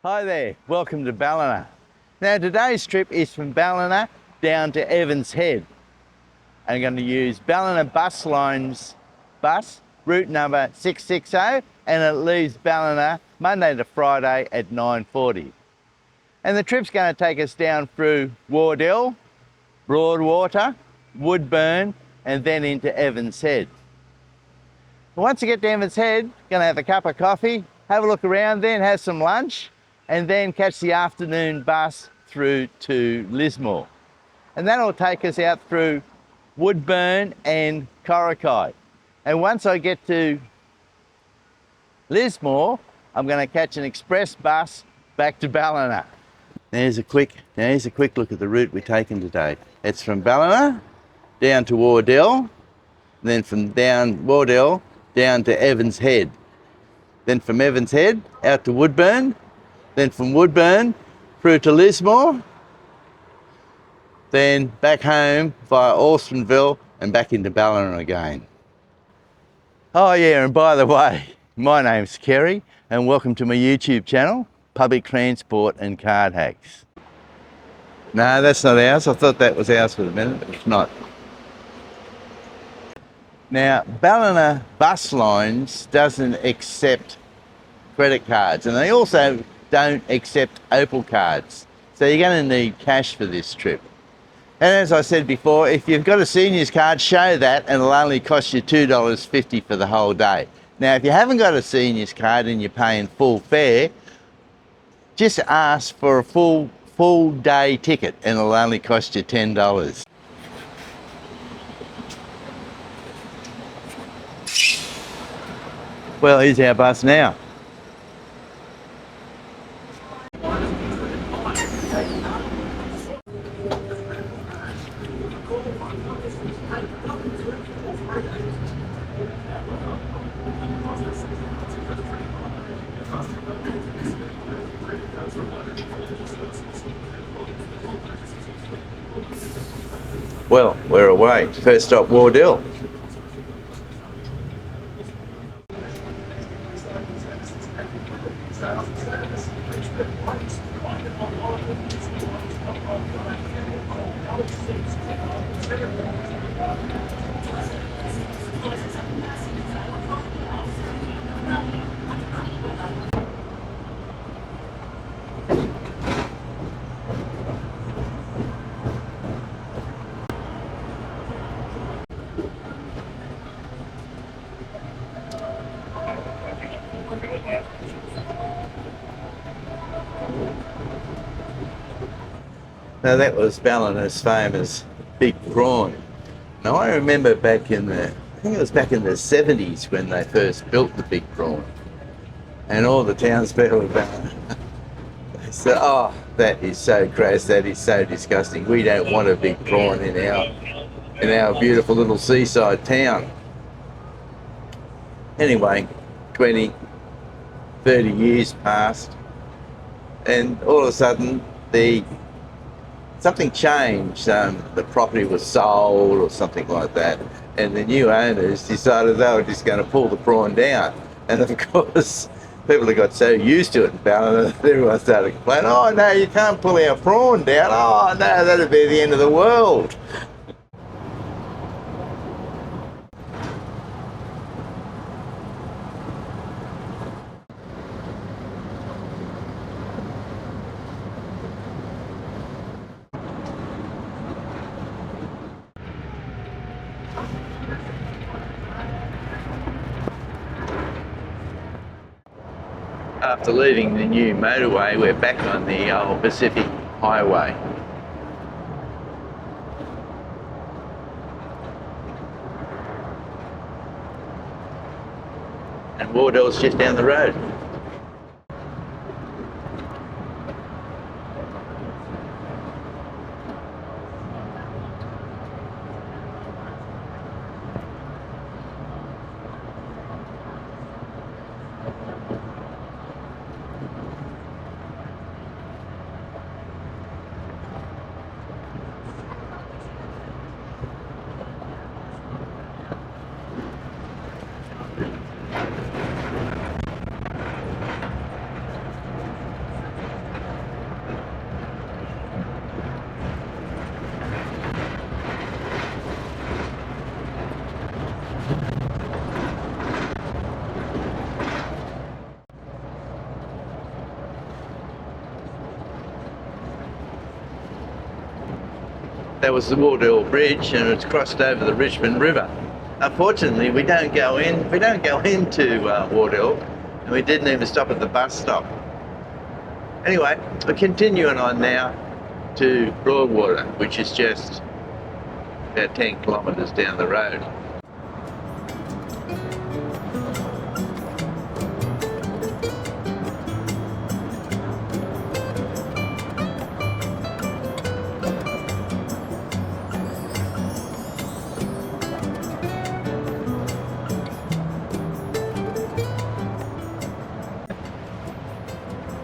Hi there, welcome to Ballina. Now today's trip is from Ballina down to Evans Head. I'm going to use Ballina Buslines bus, route number 660, and it leaves Ballina Monday to Friday at 9:40. And the trip's going to take us down through Wardell, Broadwater, Woodburn, and then into Evans Head. Once you get to Evans Head, going to have a cup of coffee, have a look around, then have some lunch, and then catch the afternoon bus through to Lismore. And that'll take us out through Woodburn and Coraki. And once I get to Lismore, I'm going to catch an express bus back to Ballina. There's a quick look at the route we're taking today. It's from Ballina down to Wardell, then from Wardell down to Evans Head. Then from Evans Head out to Woodburn, then from Woodburn through to Lismore, then back home via Alstonville and back into Ballina again. Oh yeah, and by the way, my name's Kerry and welcome to my YouTube channel, Public Transport and Card Hacks. No, that's not ours. I thought that was ours for the minute, but it's not. Now, Ballina Buslines doesn't accept credit cards, and they also don't accept Opal cards. So you're going to need cash for this trip. And as I said before, if you've got a seniors card, show that and it'll only cost you $2.50 for the whole day. Now, if you haven't got a seniors card and you're paying full fare, just ask for a full day ticket and it'll only cost you $10. Well, here's our bus now. Well, we're away. First stop, Wardell. Now that was Ballina's famous big prawn. Now I remember back in the 70s when they first built the big prawn. And all the townspeople of Ballina, they said, oh, that is so gross, that is so disgusting. We don't want a big prawn in our beautiful little seaside town. Anyway, 20, 30 years passed, and all of a sudden something changed. The property was sold or something like that, and the new owners decided they were just going to pull the prawn down. And of course, people have got so used to it in Ballina, everyone started complaining, oh no, you can't pull our prawn down. Oh no, that'd be the end of the world. After leaving the new motorway, we're back on the old Pacific Highway. And Wardell's just down the road. That was the Wardell Bridge, and it's crossed over the Richmond River. Unfortunately, we don't go into Wardell, and we didn't even stop at the bus stop. Anyway, we're continuing on now to Broadwater, which is just about 10 kilometres down the road.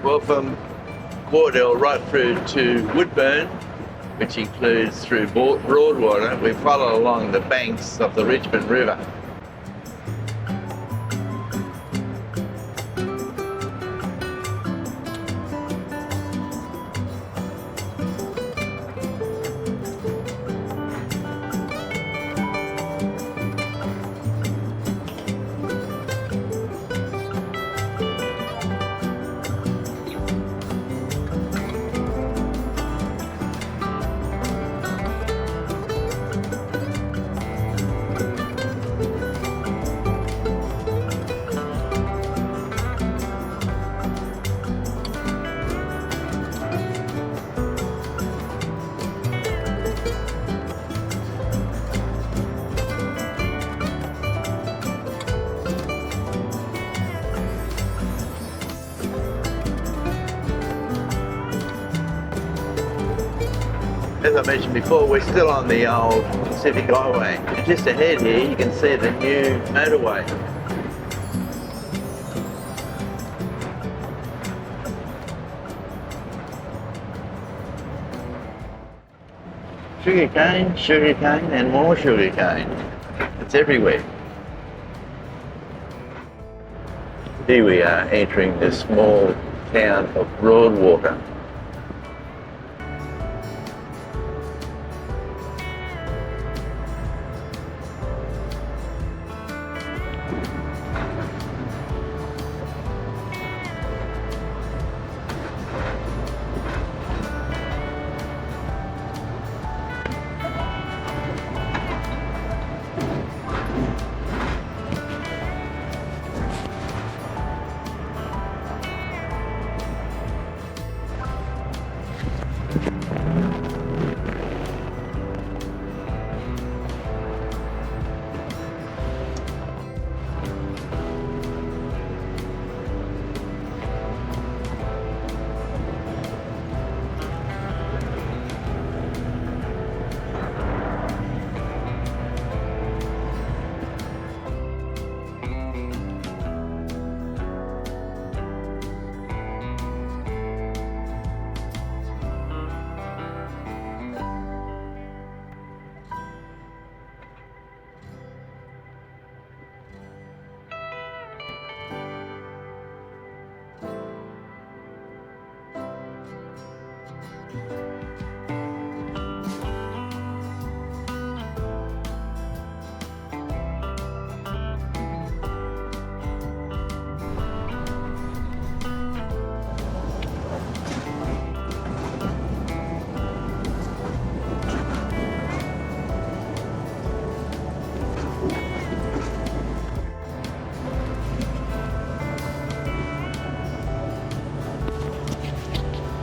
Well, from Wardell right through to Woodburn, which includes through Broadwater, we follow along the banks of the Richmond River. As I mentioned before, we're still on the old Pacific Highway. And just ahead here, you can see the new motorway. Sugarcane, and more sugarcane. It's everywhere. Here we are entering the small town of Broadwater.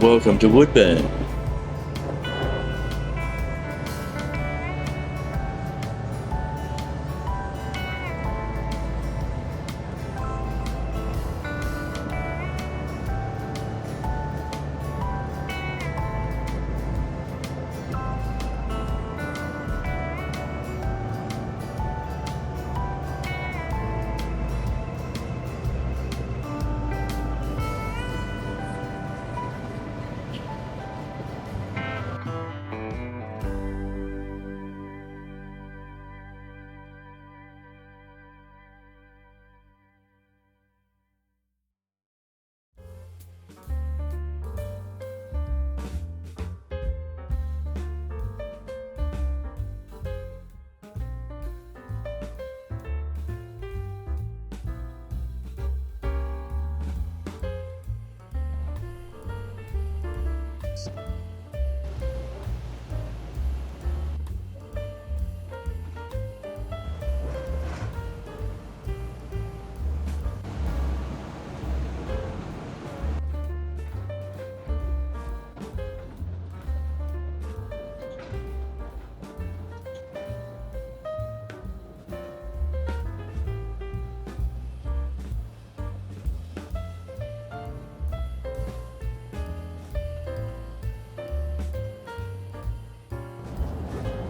Welcome to Woodburn.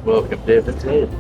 Welcome to Evans Head.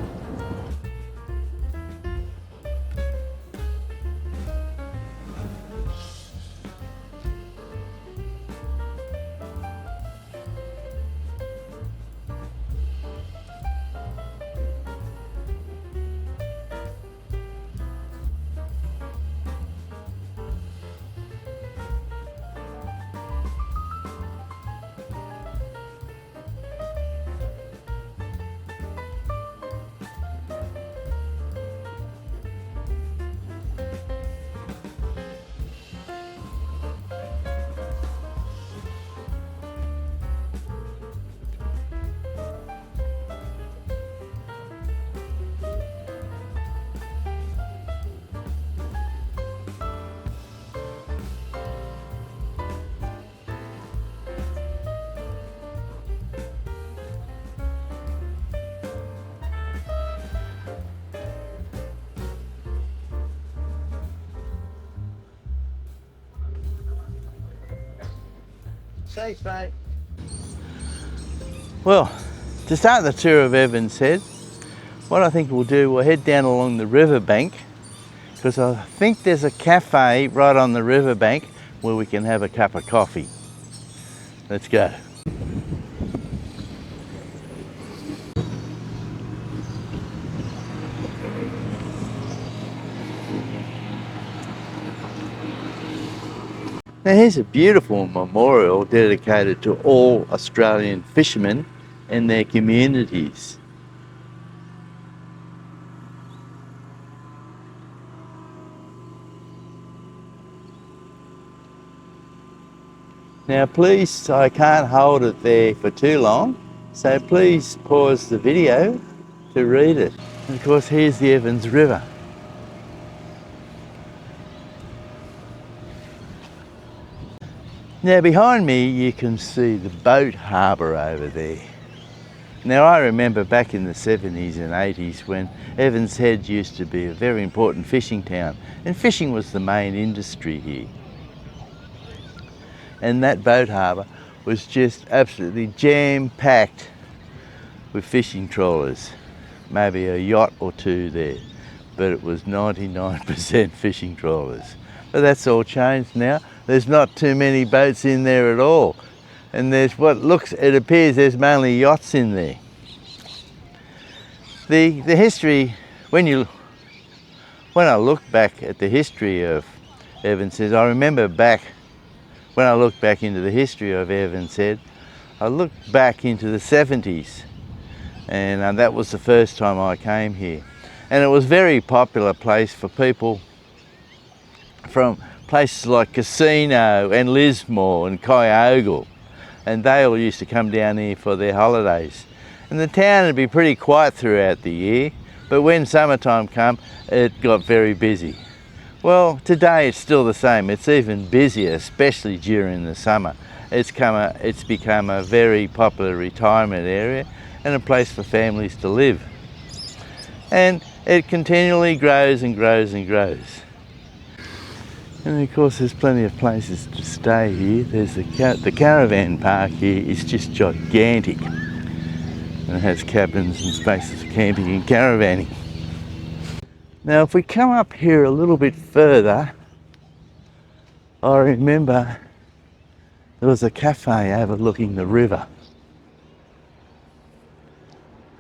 Safe, mate. Well, to start the tour of Evans Head, what I think we'll do, we'll head down along the riverbank, because I think there's a cafe right on the riverbank where we can have a cup of coffee. Let's go. Now here's a beautiful memorial dedicated to all Australian fishermen and their communities. Now please, I can't hold it there for too long, so please pause the video to read it. And of course here's the Evans River. Now behind me you can see the boat harbour over there. Now I remember back in the 70s and 80s when Evans Head used to be a very important fishing town, and fishing was the main industry here. And that boat harbour was just absolutely jam-packed with fishing trawlers. Maybe a yacht or two there, but it was 99% fishing trawlers. But that's all changed now. There's not too many boats in there at all. And there's it appears there's mainly yachts in there. The history, when I look back at the history of Evans Head, I remember when I look back into the history of Evans Head, I looked back into the 70s, and that was the first time I came here. And it was a very popular place for people from places like Casino and Lismore and Kyogle, and they all used to come down here for their holidays. And the town would be pretty quiet throughout the year, but when summertime came, it got very busy. Well, today it's still the same. It's even busier, especially during the summer. It's become a very popular retirement area and a place for families to live. And it continually grows and grows and grows. And of course there's plenty of places to stay here. There's the caravan park here is just gigantic. And it has cabins and spaces for camping and caravanning. Now if we come up here a little bit further, I remember there was a cafe overlooking the river.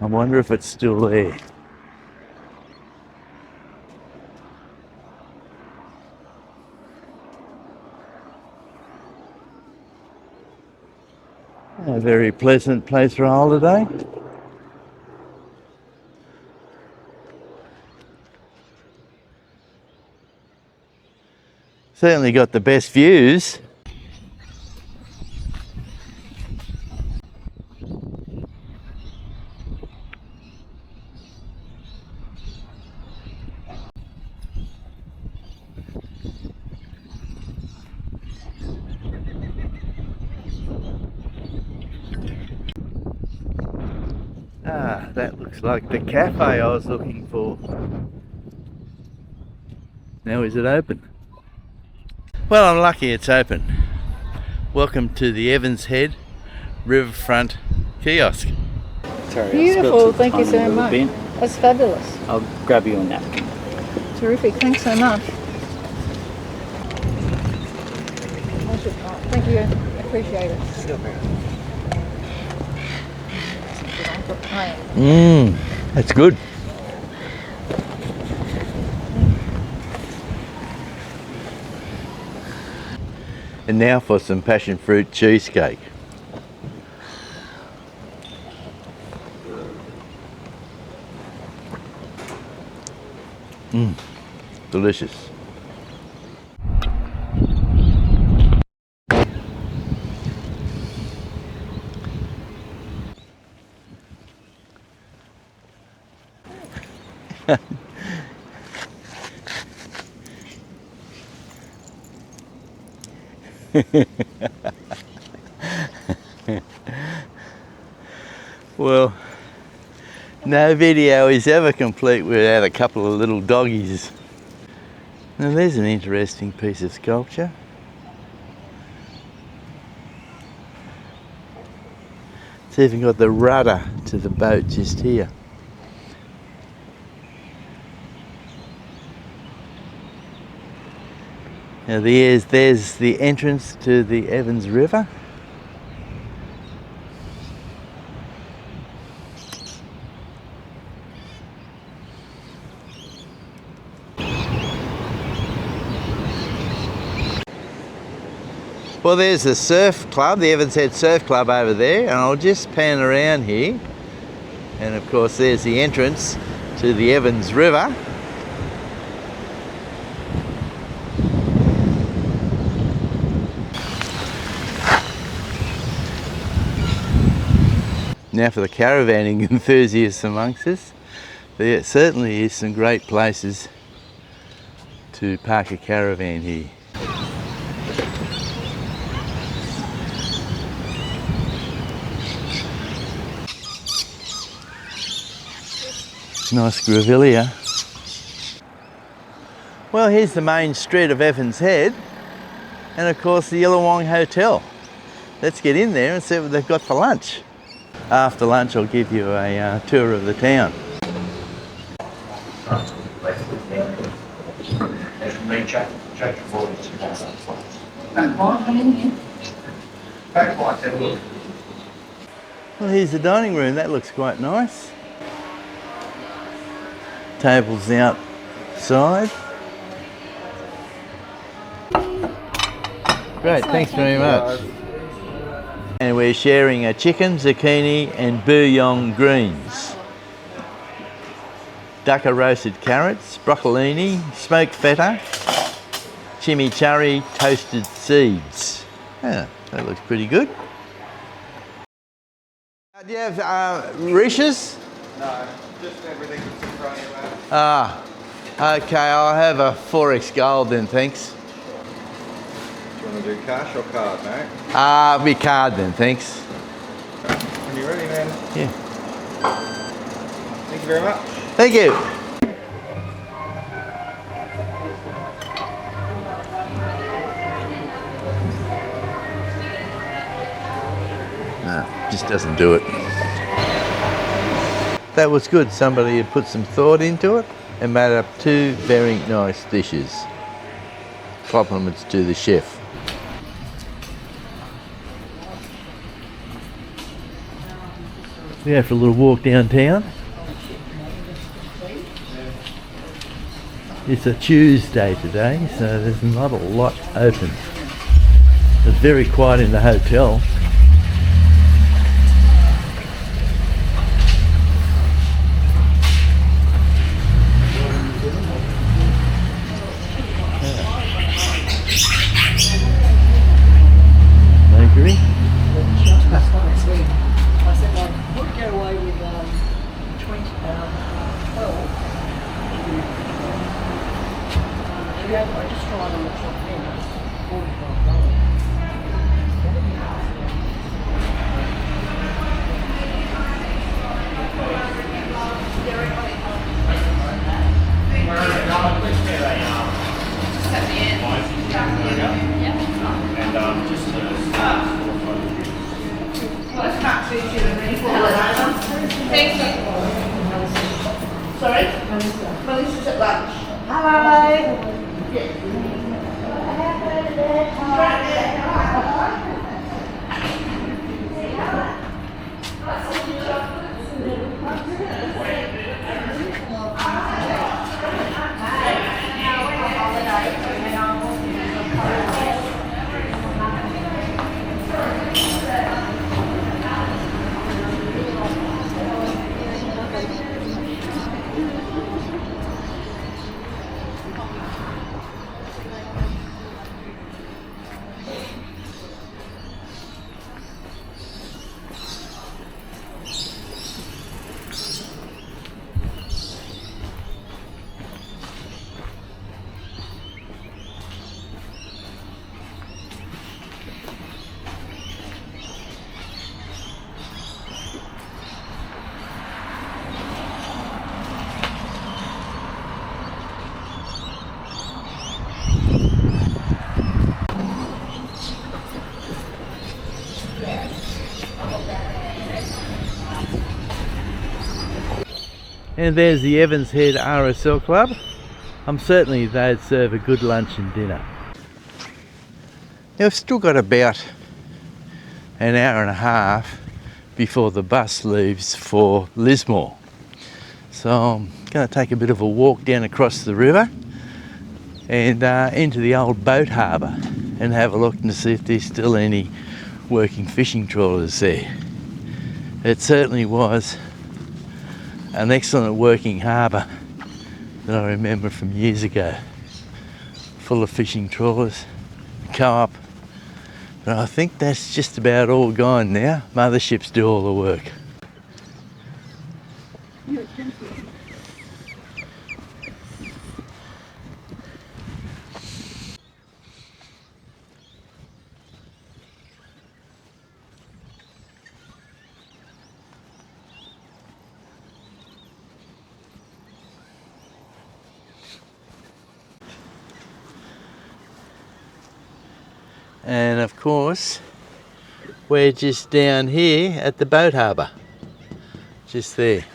I wonder if it's still there. A very pleasant place for a holiday. Certainly got the best views. Ah, that looks like the cafe I was looking for. Now is it open? Well, I'm lucky it's open. Welcome to the Evans Head Riverfront Kiosk. Sorry, Beautiful, thank you I spilled so a little much. bit. That's fabulous. I'll grab you a napkin. Terrific, thanks so much. Thank you, appreciate it. That's good. And now for some passion fruit cheesecake. Delicious. Well, no video is ever complete without a couple of little doggies. Now there's an interesting piece of sculpture. It's even got the rudder to the boat just here. Now there's the entrance to the Evans River. Well, there's the surf club, the Evans Head Surf Club over there, and I'll just pan around here. And of course there's the entrance to the Evans River. Now for the caravanning enthusiasts amongst us, there certainly is some great places to park a caravan here. Nice grevillea. Well, here's the main street of Evans Head, and of course the Illawong Hotel. Let's get in there and see what they've got for lunch. After lunch I'll give you a tour of the town. Well, here's the dining room, that looks quite nice. Tables outside. Great, thanks very much. And we're sharing a chicken, zucchini and bouillon greens. Ducker roasted carrots, broccolini, smoked feta, chimichurri, toasted seeds. Yeah, that looks pretty good. Do you have Rishas? No, just everything that's in front of you, mate. Ah, okay, I'll have a 4X gold then, thanks. Do you want to do cash or card, mate? Be card then, thanks. When you're ready, man. Yeah. Thank you very much. Thank you. No, just doesn't do it. That was good. Somebody had put some thought into it and made up two very nice dishes. Compliments to the chef. We have a little walk downtown. It's a Tuesday today, so there's not a lot open. It's very quiet in the hotel. Bakery. Sorry? Melissa's at lunch. Hello. And there's the Evans Head RSL Club. I'm certain they'd serve a good lunch and dinner. Now we've still got about an hour and a half before the bus leaves for Lismore. So I'm going to take a bit of a walk down across the river and into the old boat harbour and have a look and see if there's still any working fishing trawlers there. It certainly was an excellent working harbour that I remember from years ago, full of fishing trawlers, co-op, but I think that's just about all gone now. Motherships do all the work. And of course, we're just down here at the boat harbour, just there.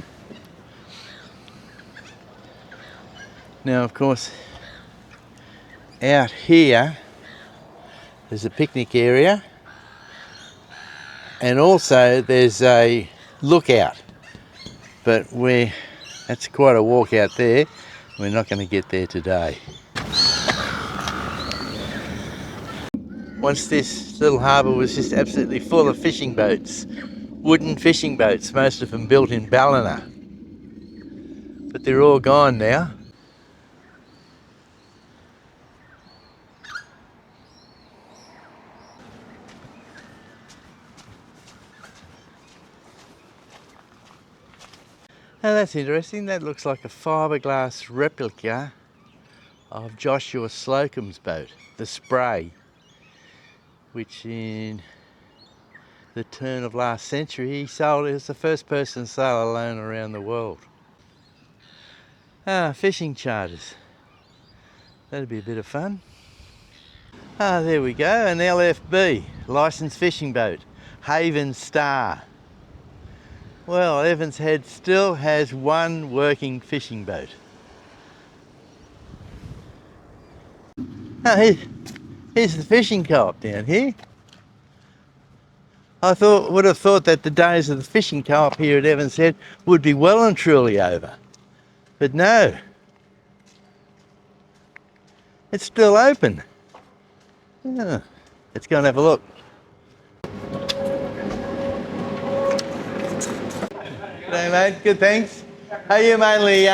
Now, of course, out here, there's a picnic area, and also there's a lookout, but that's quite a walk out there. We're not going to get there today. Once this little harbour was just absolutely full of fishing boats, wooden fishing boats, most of them built in Ballina. But they're all gone now. Now that's interesting. That looks like a fiberglass replica of Joshua Slocum's boat, the Spray, which in the turn of last century he sold. He was the first person to sail alone around the world. Fishing charters. That'd be a bit of fun. There we go, an LFB, licensed fishing boat, Haven Star. Well, Evans Head still has one working fishing boat. Here's the fishing co-op down here. I would have thought that the days of the fishing co-op here at Evans Head would be well and truly over. But no. It's still open. Yeah. Let's go and have a look. G'day mate, good thanks. Are you mainly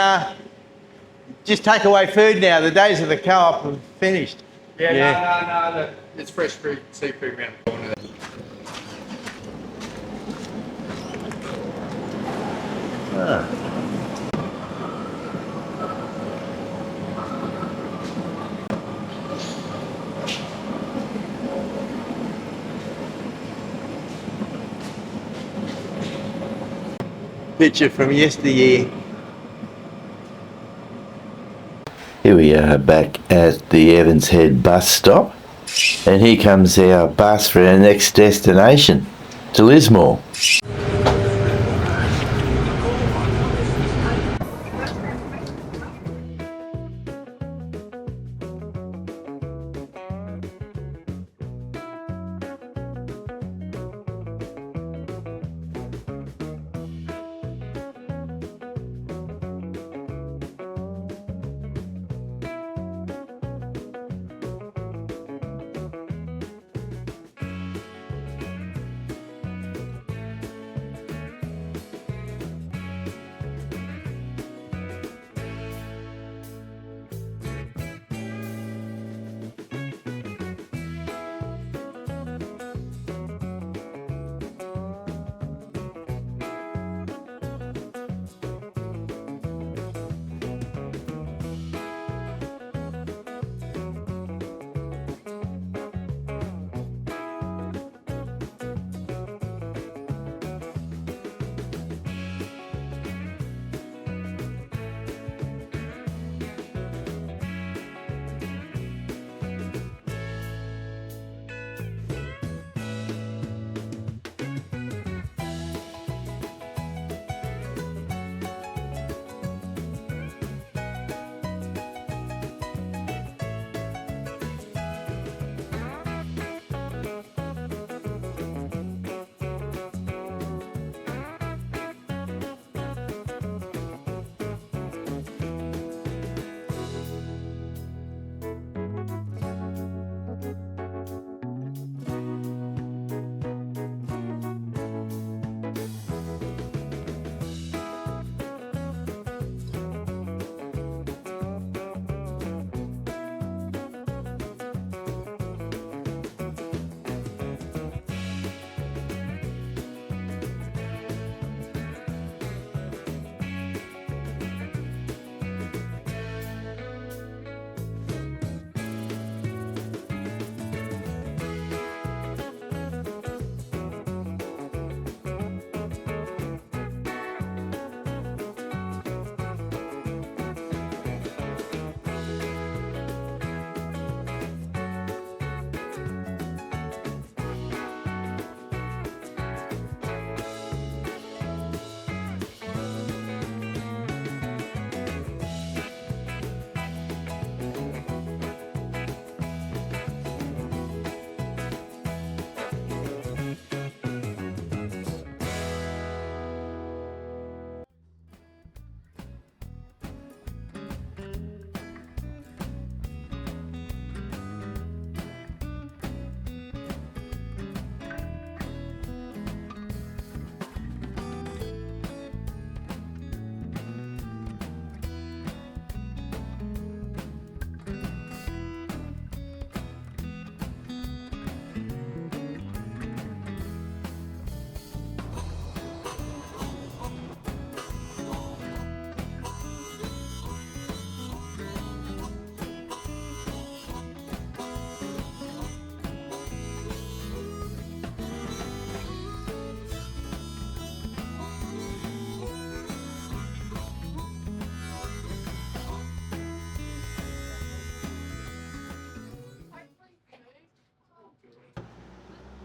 just take away food now? The days of the co-op have finished. Yeah. No. It's fresh fruit, seafood around the corner. Picture from yesteryear. Here we are back at the Evans Head bus stop, and here comes our bus for our next destination, to Lismore.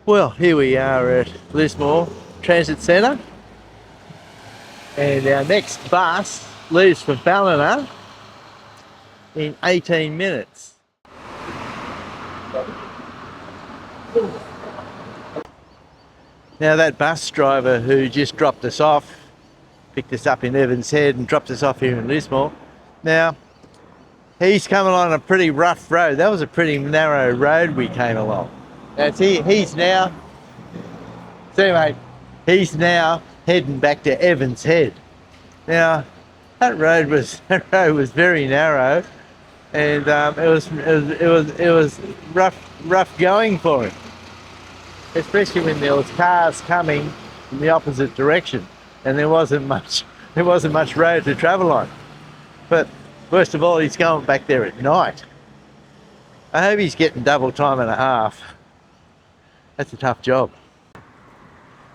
Well, here we are at Lismore Transit Centre, and our next bus leaves for Ballina in 18 minutes. Now that bus driver who just dropped us off, picked us up in Evans Head and dropped us off here in Lismore, now he's coming on a pretty rough road. That was a pretty narrow road we came along. Now he's now, see mate, he's now heading back to Evans Head. Now that road was very narrow, and it was rough going for him, especially when there was cars coming in the opposite direction, and there wasn't much road to travel on. But worst of all, he's going back there at night. I hope he's getting double time and a half. That's a tough job.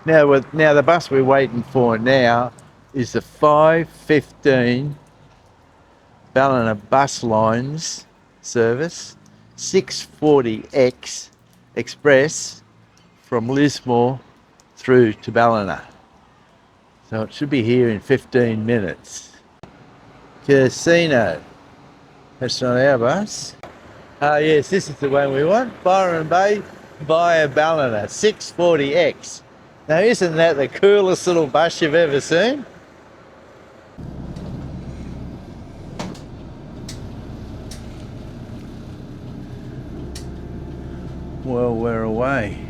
Now the bus we're waiting for now is the 5:15 Ballina Buslines service, 640X Express from Lismore through to Ballina. So it should be here in 15 minutes. Casino. That's not our bus. Yes, this is the one we want. Byron Bay via Ballina, 640X. Now isn't that the coolest little bus you've ever seen? Well, we're away.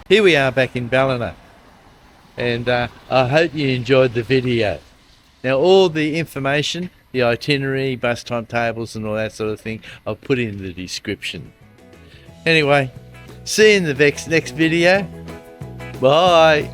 Here we are back in Ballina, and I hope you enjoyed the video. Now all the information, the itinerary, bus timetables and all that sort of thing, I'll put in the description. Anyway, see you in the next video. Bye.